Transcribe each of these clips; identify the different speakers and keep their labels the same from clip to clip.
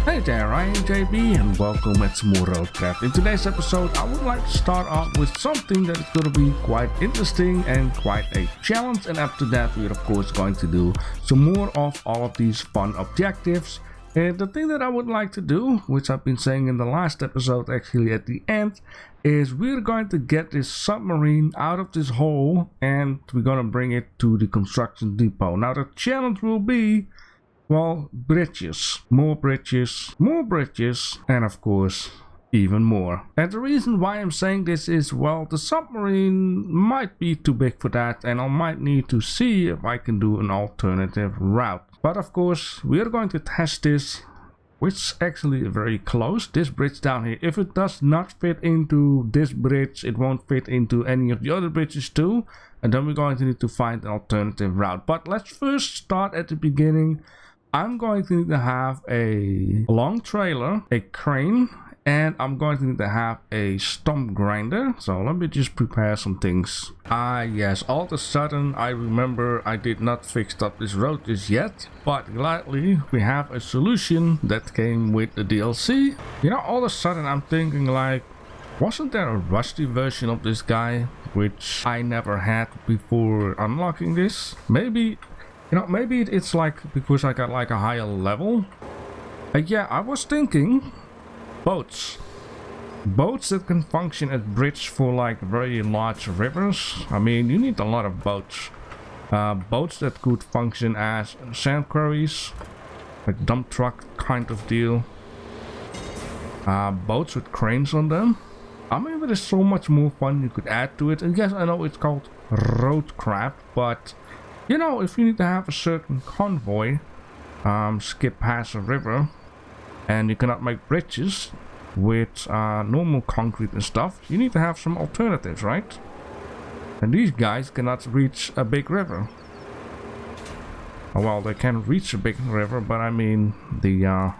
Speaker 1: Hey there, I am JB and welcome at some more RoadCraft. In today's episode, I would like to start off with something that is going to be quite interesting and quite a challenge, and after that we're of course going to do some more of all of these fun objectives. And the thing that I would like to do, which I've been saying in the last episode actually at the end, is we're going to get this submarine out of this hole and we're going to bring it to the construction depot. Now the challenge will be, well, bridges, more bridges, and of course even more. And the reason why I'm saying this is, well, the submarine might be too big for that and I might need to see if I can do an alternative route. But of course we are going to test this, which is actually very close, this bridge down here. If it does not fit into this bridge, it won't fit into any of the other bridges too, and then we're going to need to find an alternative route. But let's first start at the beginning. I'm going to need to have a long trailer, a crane, and I'm going to need to have a stump grinder. So let me just prepare some things. Yes, all of a sudden I remember I did not fix up this road just yet, but gladly we have a solution that came with the DLC. You know, all of a sudden I'm thinking, like, wasn't there a rusty version of this guy which I never had before unlocking this? Maybe, you know, maybe it's like because I got like a higher level. Yeah, I was thinking boats that can function as bridge for like very large rivers. I mean, you need a lot of boats. Boats that could function as sand quarries, like dump truck kind of deal. Boats with cranes on them. I mean, there's so much more fun you could add to it. And yes, I know it's called RoadCraft, but you know, if you need to have a certain convoy skip past a river and you cannot make bridges with normal concrete and stuff, you need to have some alternatives, right? And these guys cannot reach a big river. Well, they can reach a big river, but I mean the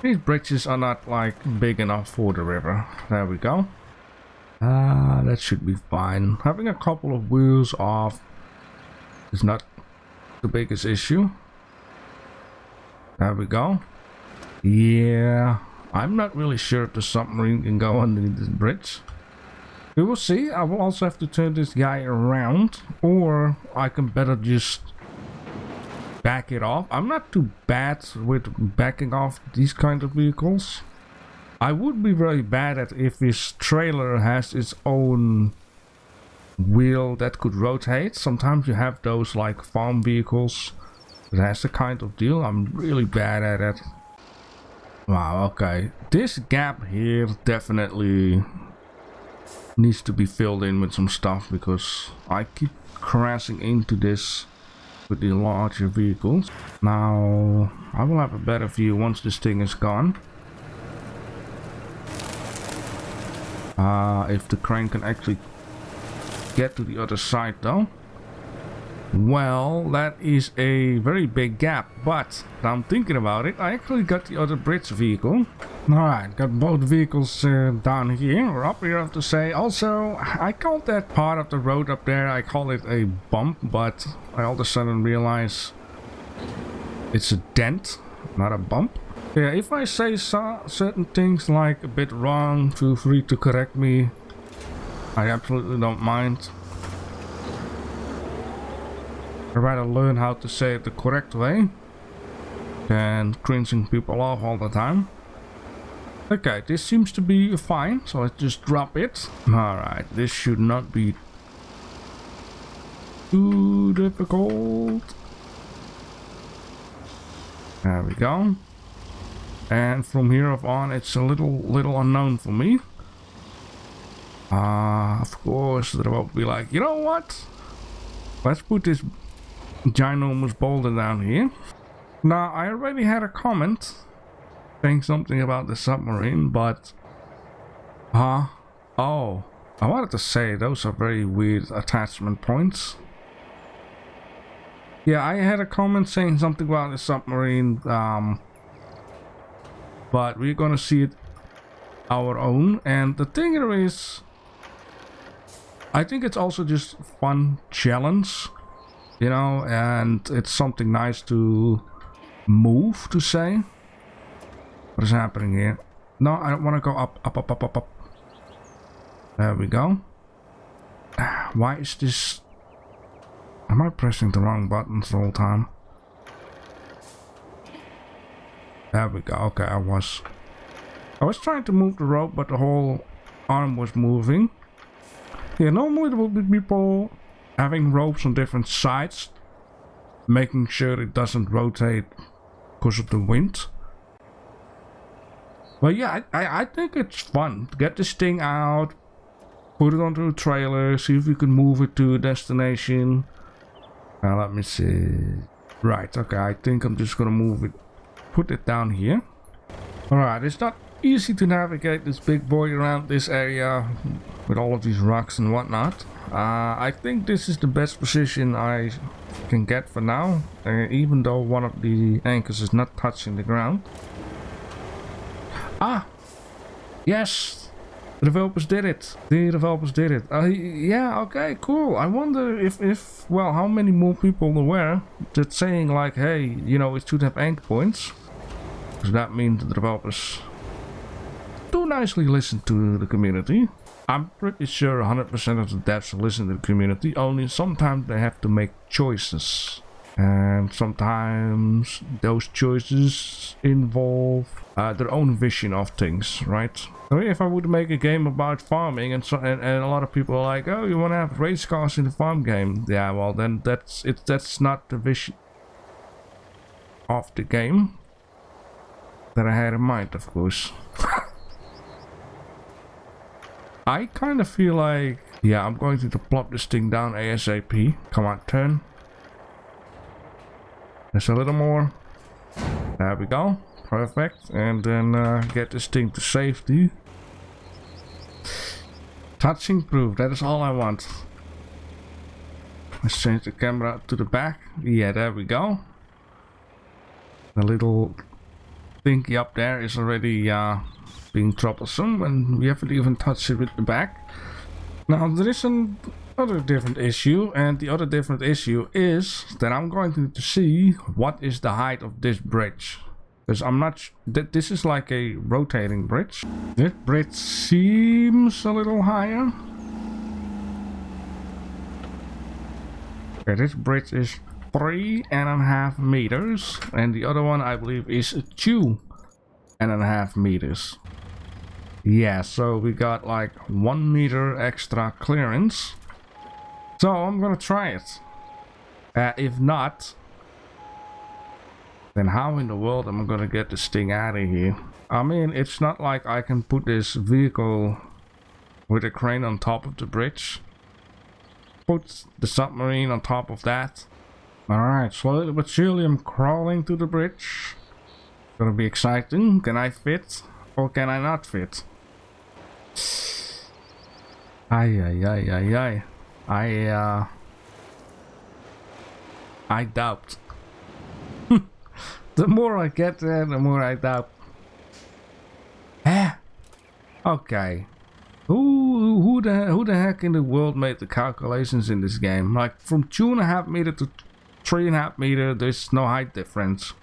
Speaker 1: these bridges are not like big enough for the river. There we go. That should be fine. Having a couple of wheels off is not the biggest issue. There we go. Yeah, I'm not really sure if the submarine can go underneath this bridge. We will see. I will also have to turn this guy around, or I can better just back it off. I'm not too bad with backing off these kind of vehicles. I would be very bad at if this trailer has its own wheel that could rotate. Sometimes you have those like farm vehicles that has the kind of deal. I'm really bad at it. Wow, okay. This gap here definitely needs to be filled in with some stuff because I keep crashing into this with the larger vehicles. Now, I will have a better view once this thing is gone. If the crane can actually get to the other side though. Well, that is a very big gap, but now I'm thinking about it, I actually got the other bridge vehicle. Alright, got both vehicles down here, or up here I have to say. Also, I called that part of the road up there, I call it a bump, but I all of a sudden realize it's a dent, not a bump. Yeah, if I say certain things like a bit wrong, feel free to correct me. I absolutely don't mind. I'd rather learn how to say it the correct way than cringing people off all the time. Okay, this seems to be fine, so let's just drop it. Alright, this should not be too difficult. There we go. And from here on, it's a little unknown for me. Of course, there will be like, you know what? Let's put this ginormous boulder down here. Now, I already had a comment saying something about the submarine, but oh, I wanted to say those are very weird attachment points. Yeah, I had a comment saying something about the submarine, but we're gonna see it our own. And the thing here is, I think it's also just fun challenge, you know, and it's something nice to move, to say. What is happening here? No, I don't want to go up, up, up, up, up, up. There we go. Why is this... Am I pressing the wrong buttons the whole time? There we go. Okay, I was trying to move the rope, but the whole arm was moving. Yeah, normally there will be people having ropes on different sides, making sure it doesn't rotate because of the wind. But yeah, I think it's fun to get this thing out, put it onto a trailer, see if we can move it to a destination. Now let me see. Right, okay, I think I'm just gonna move it, put it down here. Alright, it's not easy to navigate this big boy around this area with all of these rocks and whatnot. I think this is the best position I can get for now, even though one of the anchors is not touching the ground. Ah! Yes! The developers did it. The developers did it. Yeah, okay, cool. I wonder if, well, how many more people there were that saying like, hey, you know, it should have anchor points. Because that means the developers do nicely listen to the community. I'm pretty sure 100% of the devs listen to the community, only sometimes they have to make choices. And sometimes those choices involve their own vision of things, right? So if I would make a game about farming and a lot of people are like, oh, you want to have race cars in the farm game? Yeah, well then that's not the vision of the game that I had in mind, of course. I kind of feel like, yeah, I'm going to plop this thing down ASAP. Come on, turn. There's a little more. There we go. Perfect. And then get this thing to safety. Touching proof. That is all I want. Let's change the camera to the back. Yeah, there we go. The little thingy up there is already being troublesome, and we haven't even touched it with the back. Now there is another different issue, and the other different issue is that I'm going to see what is the height of this bridge, because I'm not that this is like a rotating bridge. This bridge seems a little higher. Okay, this bridge is 3.5 meters, and the other one I believe is 2.5 meters. Yeah, so we got like 1 meter extra clearance. So I'm gonna try it. If not, then how in the world am I gonna get this thing out of here? I mean, it's not like I can put this vehicle with a crane on top of the bridge. Put the submarine on top of that. Alright, slowly but surely I'm crawling to the bridge. Gonna be exciting. Can I fit? Or can I not fit? I doubt. The more I get there, the more I doubt. Okay. Who the heck in the world made the calculations in this game? Like from 2.5 meter to 3.5 meter, there's no height difference.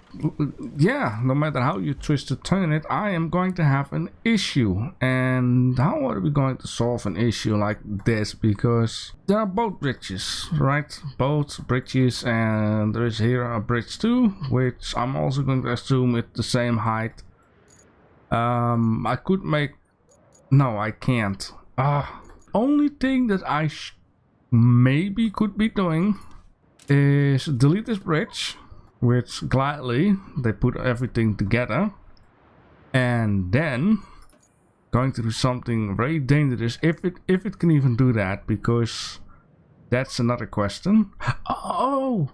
Speaker 1: Yeah, no matter how you twist or turn it, I am going to have an issue. And how are we going to solve an issue like this? Because there are both bridges, right? Both bridges, and there is here a bridge too, which I'm also going to assume it's the same height. I could make... No, I can't. Only thing that I maybe could be doing is delete this bridge, which gladly they put everything together, and then going to do something very dangerous, if it can even do that, because that's another question. Oh,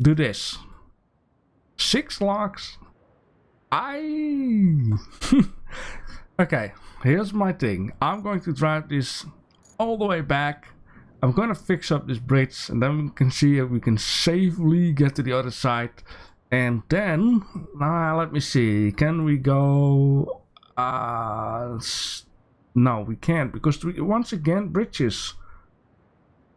Speaker 1: do this. 6 locks. Okay, here's my thing. I'm going to drive this all the way back. I'm gonna fix up this bridge, and then we can see if we can safely get to the other side. And then, let me see, can we go... no, we can't, because once again, bridges.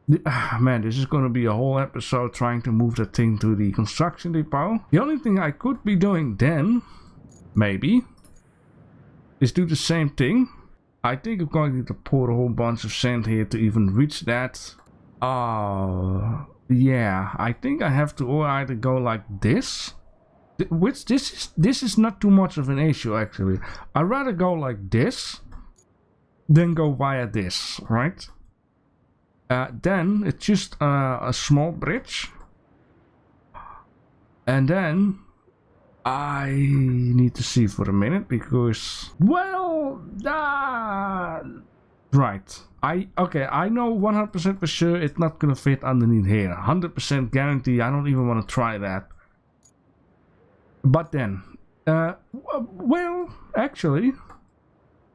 Speaker 1: Man, this is gonna be a whole episode trying to move that thing to the construction depot. The only thing I could be doing then, maybe, is do the same thing. I think I'm going to need to pour a whole bunch of sand here to even reach that. Yeah, I think I have to either go like this, which this is not too much of an issue actually. I'd rather go like this than go via this, right? Then it's just a small bridge, and then I need to see for a minute because, well, right. Okay, I know 100% for sure it's not gonna fit underneath here. 100% guarantee. I don't even want to try that. But then, well, actually,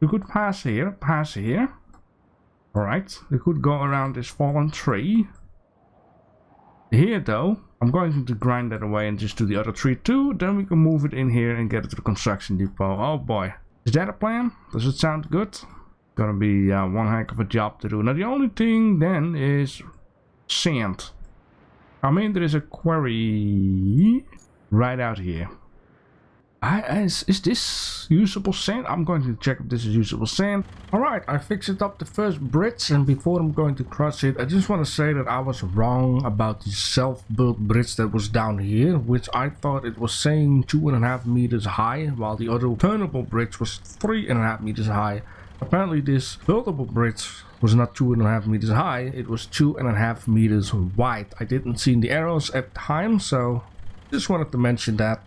Speaker 1: we could pass here. Alright, we could go around this fallen tree. Here though, I'm going to grind that away and just do the other tree too. Then we can move it in here and get it to the construction depot. Oh boy. Is that a plan? Does it sound good? Gonna be one heck of a job to do. Now the only thing then is sand. I mean, there is a quarry right out here. Is this usable sand? I'm going to check if this is usable sand. Alright, I fixed up the first bridge, and before I'm going to cross it, I just want to say that I was wrong about the self-built bridge that was down here, which I thought it was saying 2.5 meters high, while the other turnable bridge was 3.5 meters high. Apparently this buildable bridge was not 2.5 meters high, it was 2.5 meters wide. I didn't see the arrows at the time, so just wanted to mention that.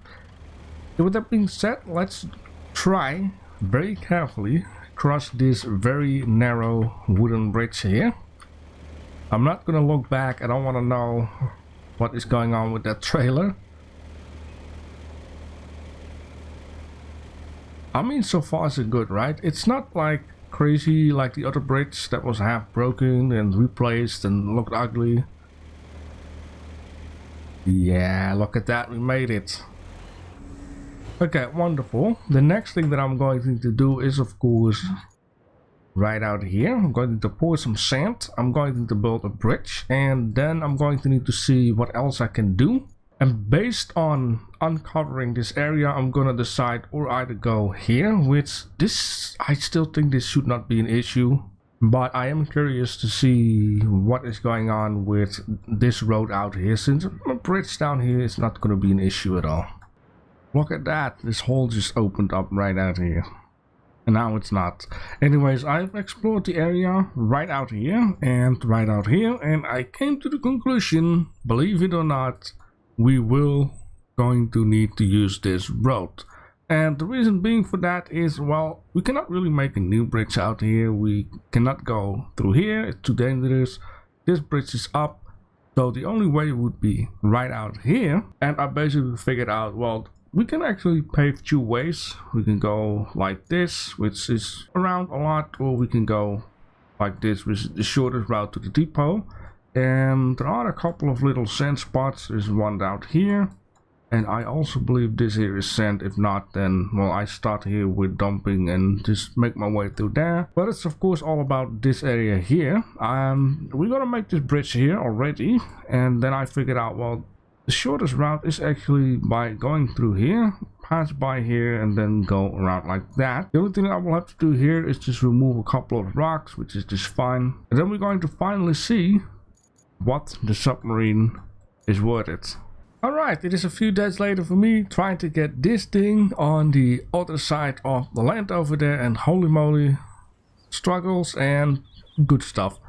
Speaker 1: With that being said, let's try very carefully cross this very narrow wooden bridge here. I'm not gonna look back. I don't want to know what is going on with that trailer. I mean, so far so good, right? It's not like crazy like the other bridge that was half broken and replaced and looked ugly. Yeah, look at that, we made it. Okay, wonderful. The next thing that I'm going to do is, of course, right out here. I'm going to pour some sand. I'm going to build a bridge, and then I'm going to need to see what else I can do. And based on uncovering this area, I'm gonna decide or either go here, which this, I still think this should not be an issue. But I am curious to see what is going on with this road out here, since a bridge down here is not gonna be an issue at all. Look at that, this hole just opened up right out here. And now it's not. Anyways, I've explored the area right out here and right out here, and I came to the conclusion, believe it or not, we will going to need to use this road. And the reason being for that is, well, we cannot really make a new bridge out here. We cannot go through here, it's too dangerous. This bridge is up, so the only way would be right out here. And I basically figured out, well, we can actually pave two ways. We can go like this, which is around a lot, or we can go like this, which is the shortest route to the depot. And there are a couple of little sand spots. There's one out here, and I also believe this here is sand. If not, then, well, I start here with dumping and just make my way through there. But it's of course all about this area here. We're gonna make this bridge here already, and then I figured out, well, the shortest route is actually by going through here, pass by here, and then go around like that. The only thing I will have to do here is just remove a couple of rocks, which is just fine. And then we're going to finally see what the submarine is worth it. Alright, it is a few days later for me trying to get this thing on the other side of the land over there, and holy moly, struggles and good stuff.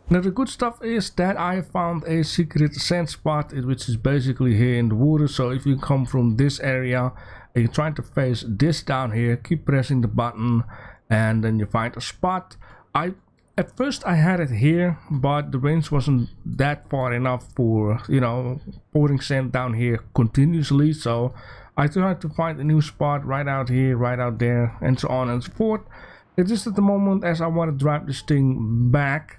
Speaker 1: Now the good stuff is that I found a secret sand spot, which is basically here in the water. So if you come from this area and you're trying to face this down here, keep pressing the button and then you find a spot. At first I had it here, but the range wasn't that far enough for, you know, pouring sand down here continuously. So I tried to find a new spot right out here, right out there, and so on and so forth. It's just at the moment, as I want to drive this thing back,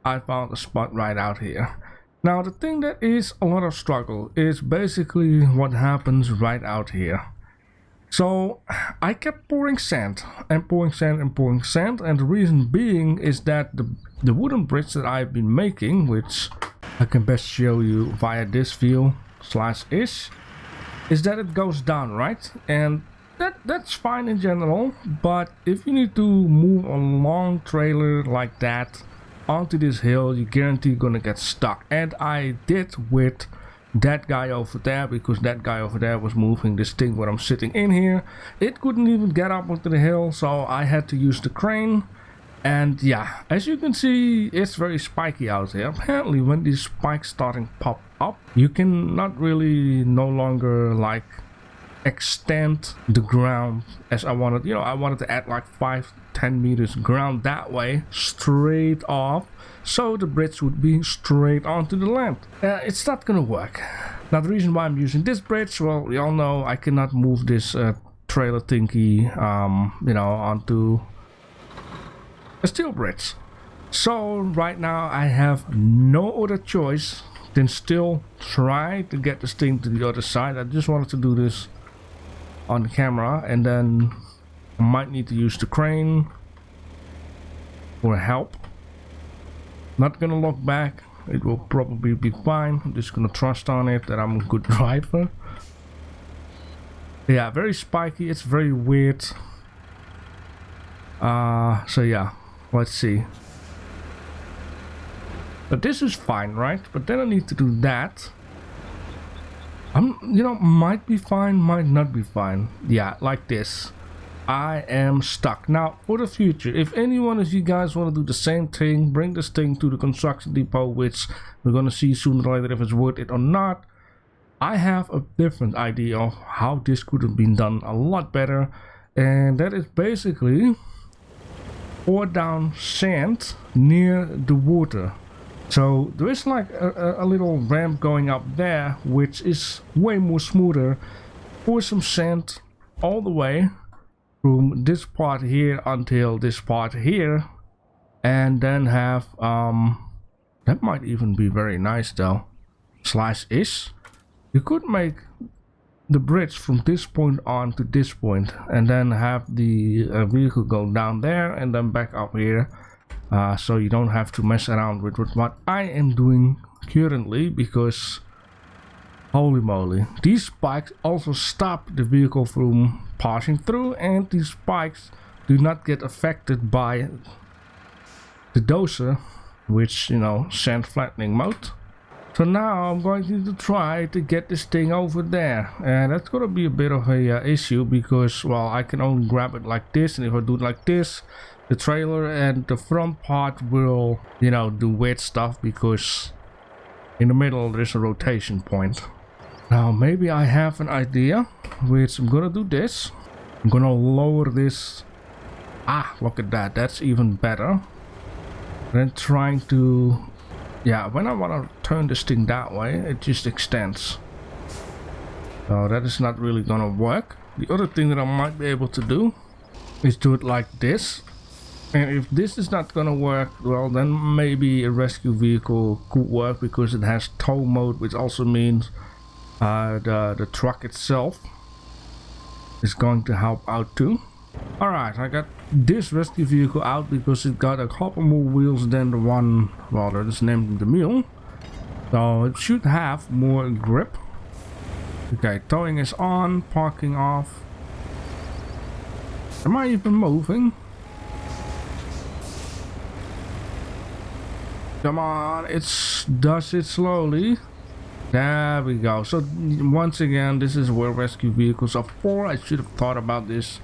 Speaker 1: I found a spot right out here. Now the thing that is a lot of struggle is basically what happens right out here. So I kept pouring sand and pouring sand and pouring sand, and the reason being is that the wooden bridge that I've been making, which I can best show you via this view /ish, is that it goes down, right? And that's fine in general, but if you need to move a long trailer like that onto this hill, you guarantee you're gonna get stuck. And I did with that guy over there, because that guy over there was moving this thing where I'm sitting in here. It couldn't even get up onto the hill, so I had to use the crane. And yeah, as you can see, it's very spiky out here. Apparently when these spikes starting pop up, you can not really no longer like extend the ground as I wanted. You know, I wanted to add like 5-10 meters ground that way straight off, so the bridge would be straight onto the land. It's not gonna work. Now the reason why I'm using this bridge, well, we all know I cannot move this trailer thingy you know, onto a steel bridge. So right now I have no other choice than still try to get this thing to the other side. I just wanted to do this on the camera, and then I might need to use the crane for help. Not gonna look back, it will probably be fine. I'm just gonna trust on it that I'm a good driver. Yeah, very spiky, it's very weird. So yeah, let's see. But this is fine, right? But then I need to do that. You know, might be fine, might not be fine. Yeah, like this. I am stuck. Now, for the future, if any one of you guys want to do the same thing, bring this thing to the construction depot, which we're gonna see sooner or later if it's worth it or not. I have a different idea of how this could have been done a lot better, and that is basically pour down sand near the water. So there is like a little ramp going up there, which is way more smoother. Pour some sand all the way from this part here until this part here, and then have that might even be very nice though. Slash-ish. You could make the bridge from this point on to this point, and then have the vehicle go down there and then back up here. So you don't have to mess around with what I am doing currently, because holy moly, these spikes also stop the vehicle from passing through, and these spikes do not get affected by the dozer, which, you know, sand flattening mode. So now I'm going to try to get this thing over there, and that's gonna be a bit of a issue, because, well, I can only grab it like this, and if I do it like this, the trailer and the front part will, you know, do weird stuff, because in the middle there's a rotation point. Now maybe I have an idea, which I'm gonna do this. I'm gonna lower this. Ah, look at that, that's even better. Then trying to, yeah, when I want to turn this thing that way, it just extends. So that is not really gonna work. The other thing that I might be able to do is do it like this. And if this is not gonna work, well, then maybe a rescue vehicle could work, because it has tow mode, which also means the truck itself is going to help out too. Alright, I got this rescue vehicle out because it got a couple more wheels than the one, well, that is named the mule. So it should have more grip. Okay, towing is on, parking off. Am I even moving? Come on, it does it slowly. There we go. So once again, this is where rescue vehicles are for. I should have thought about this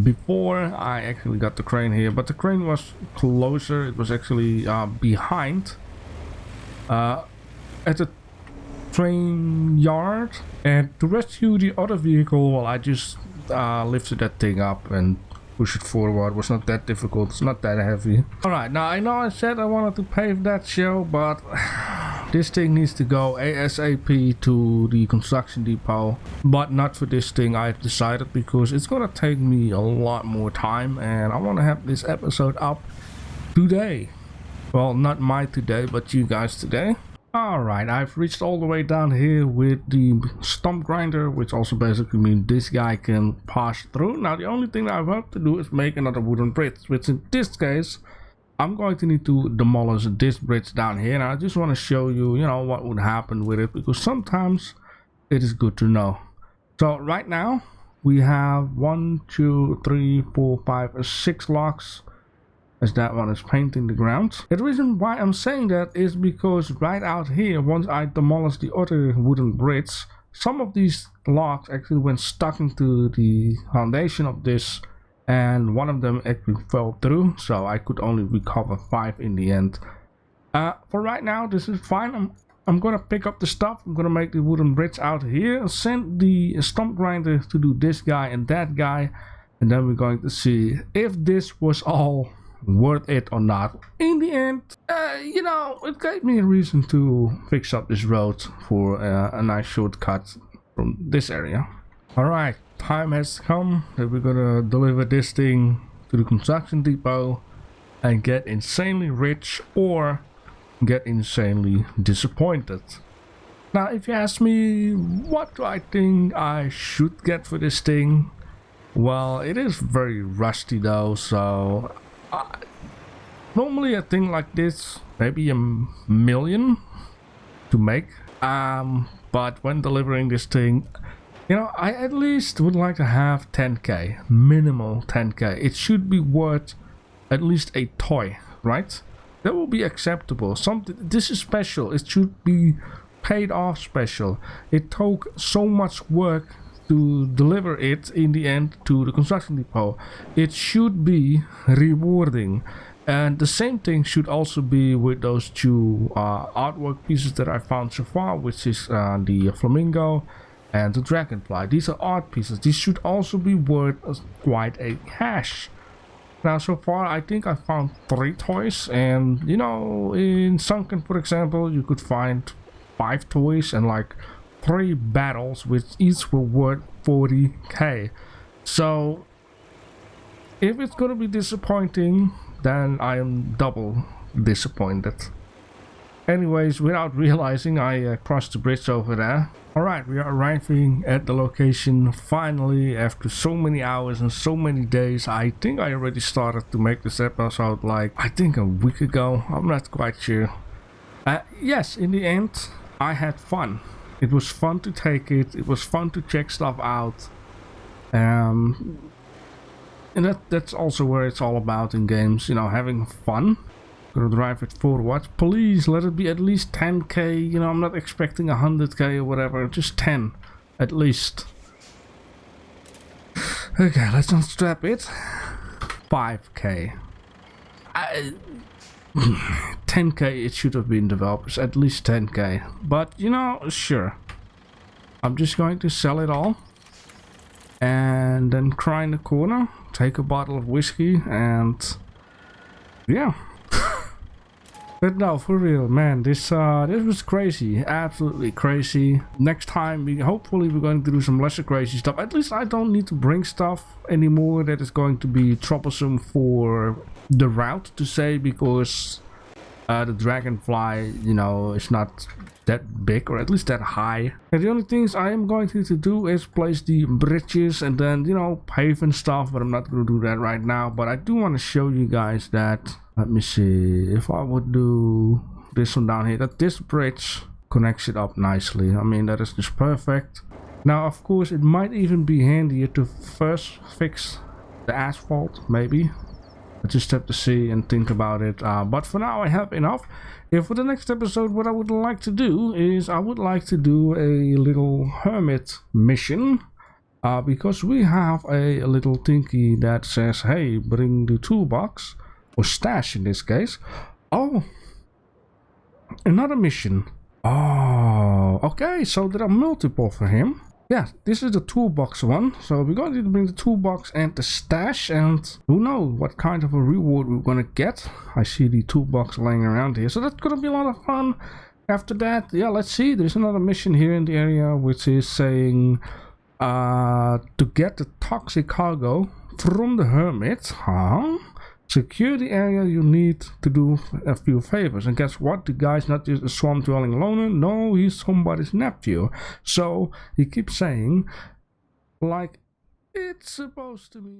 Speaker 1: before I actually got the crane here, but the crane was closer. It was actually behind at the train yard, and to rescue the other vehicle, well, I just lifted that thing up and push it forward. It was not that difficult, it's not that heavy. Alright, now I know I said I wanted to pave that show, but this thing needs to go ASAP to the construction depot. But not for this thing, I've decided, because it's gonna take me a lot more time, and I want to have this episode up today. Well, not my today, but you guys today. Alright, I've reached all the way down here with the stump grinder, which also basically means this guy can pass through. Now the only thing that I have to do is make another wooden bridge, which in this case I'm going to need to demolish this bridge down here. And I just want to show you, you know, what would happen with it, because sometimes it is good to know. So right now we have 1, 2, 3, 4, 5, 6 logs, as that one is painting the ground. The reason why I'm saying that is because right out here, once I demolished the other wooden bridge, some of these logs actually went stuck into the foundation of this, and one of them actually fell through, so I could only recover 5 in the end. For right now, this is fine. I'm gonna pick up the stuff. I'm gonna make the wooden bridge out here, send the stump grinder to do this guy and that guy, and then we're going to see if this was all worth it or not. In the end, you know, it gave me a reason to fix up this road for a nice shortcut from this area. Alright, time has come that we're gonna deliver this thing to the construction depot and get insanely rich or get insanely disappointed. Now, if you ask me what do I think I should get for this thing, well, it is very rusty though, so normally a thing like this maybe $1 million to make, but when delivering this thing, you know, I at least would like to have 10k, minimal 10k. It should be worth at least a toy, right? That will be acceptable. Something, this is special. It should be paid off special. It took so much work to deliver it in the end to the construction depot. It should be rewarding. And the same thing should also be with those two artwork pieces that I found so far, which is the flamingo and the dragonfly. These are art pieces. These should also be worth quite a cash. Now, so far I think I found 3 toys, and you know, in Sunken, for example, you could find 5 toys and like 3 battles, which each were worth 40k. So if it's gonna be disappointing, then I am double disappointed. Anyways, without realizing, I crossed the bridge over there. Alright, we are arriving at the location finally after so many hours and so many days. I think I already started to make this episode like, I think a week ago. I'm not quite sure. Yes, in the end, I had fun. It was fun to take it. It was fun to check stuff out. And that's also where it's all about in games, you know, having fun. Gonna drive it forward. Please let it be at least 10k. You know, I'm not expecting 100k or whatever, just 10 at least. Okay, let's unstrap it. 5k. 10k it should have been developers, at least 10k. But you know, sure. I'm just going to sell it all and then cry in the corner, take a bottle of whiskey, and yeah. But no, for real, man, this was crazy, absolutely crazy. Next time, hopefully we're going to do some lesser crazy stuff. At least I don't need to bring stuff anymore that is going to be troublesome for the route, to say, because the dragonfly, you know, is not that big, or at least that high. And the only things I am going to do is place the bridges and then, you know, pave and stuff, but I'm not going to do that right now. But I do want to show you guys that. Let me see, if I would do this one down here, that this bridge connects it up nicely. I mean, that is just perfect. Now, of course, it might even be handier to first fix the asphalt, maybe. I just have to see and think about it. But for now, I have enough. For the next episode, what I would like to do is I would like to do a little hermit mission. Because we have a little thingy that says, hey, bring the toolbox. Or stash in this case. Oh, another mission. Oh, okay, so there are multiple for him. Yeah, this is the toolbox one. So we're going to bring the toolbox and the stash, and who knows what kind of a reward we're going to get. I see the toolbox laying around here, so that's going to be a lot of fun. After that, yeah, let's see. There's another mission here in the area which is saying to get the toxic cargo from the hermit. Huh? Secure the area. You need to do a few favors. And guess what? The guy's not just a swamp dwelling loner. No, he's somebody's nephew. So he keeps saying, like, it's supposed to be.